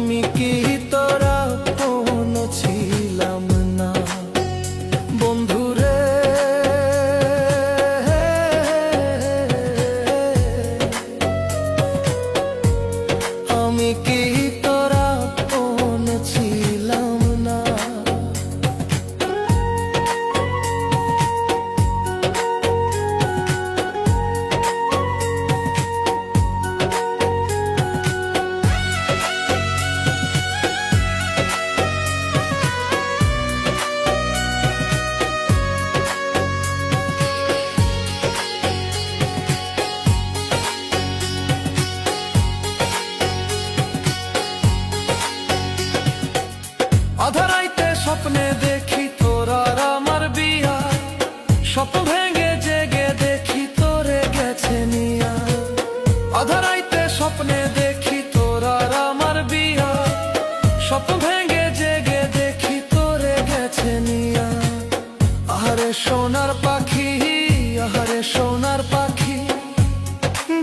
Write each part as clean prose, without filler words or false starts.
আমি কি তোরা কোনো ছিলাম না বন্ধুরে? আমি কি তোরা কোনো ছিলাম না? আধারাইতে স্বপ্নে দেখি তোর আর আমার বিয়া, স্বপ্ন ভেঙে জেগে দেখি তোরে গেছে নিয়া। আধারাইতে স্বপ্নে দেখি তোর আর আমার বিয়া, স্বপ্ন ভেঙে জেগে দেখি তোরে গেছে নিয়া। আহারে সোনার পাখি, আহারে সোনার পাখি,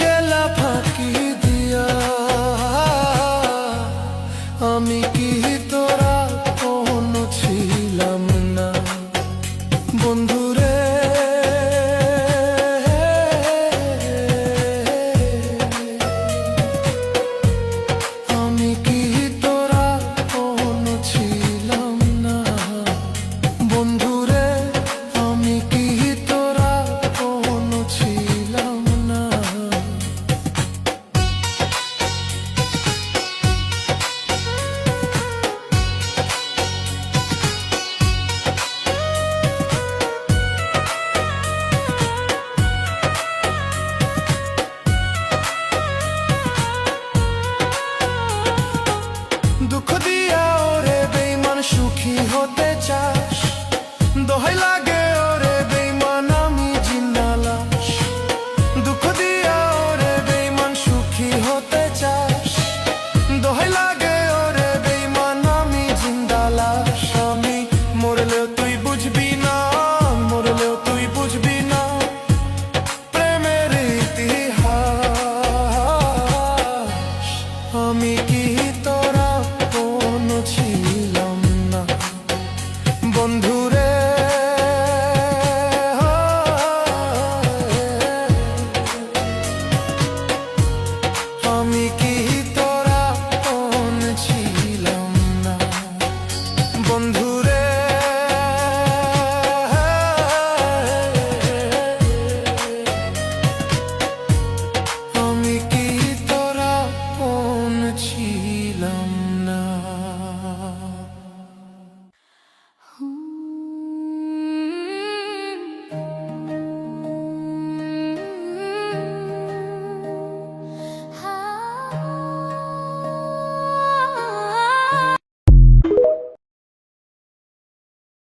গেলা ফাঁকি দিয়া। আমি কি তোরা কোনো ছিলাম না বন্ধুরে? আমি কি তোরা কোনো ছিলাম না বন্ধুরে? আমি কি তোরা কোনো ছিলাম না? দুঃখ দিয়া ওরে বেঈমান সুখী হতে চাস, দোহাই লাগে ওরে বেঈমান আমি জিন্দা লাশ। দুঃখ দিয়া ওরে বেঈমান সুখী হতে চাস, দোহাই লাগে ওরে বেঈমান আমি জিন্দা লাশ। আমি মরলেও তুই বুঝবি না, মরলেও তুই বুঝবি না প্রেমের ইতিহাস। আমি কি তোরা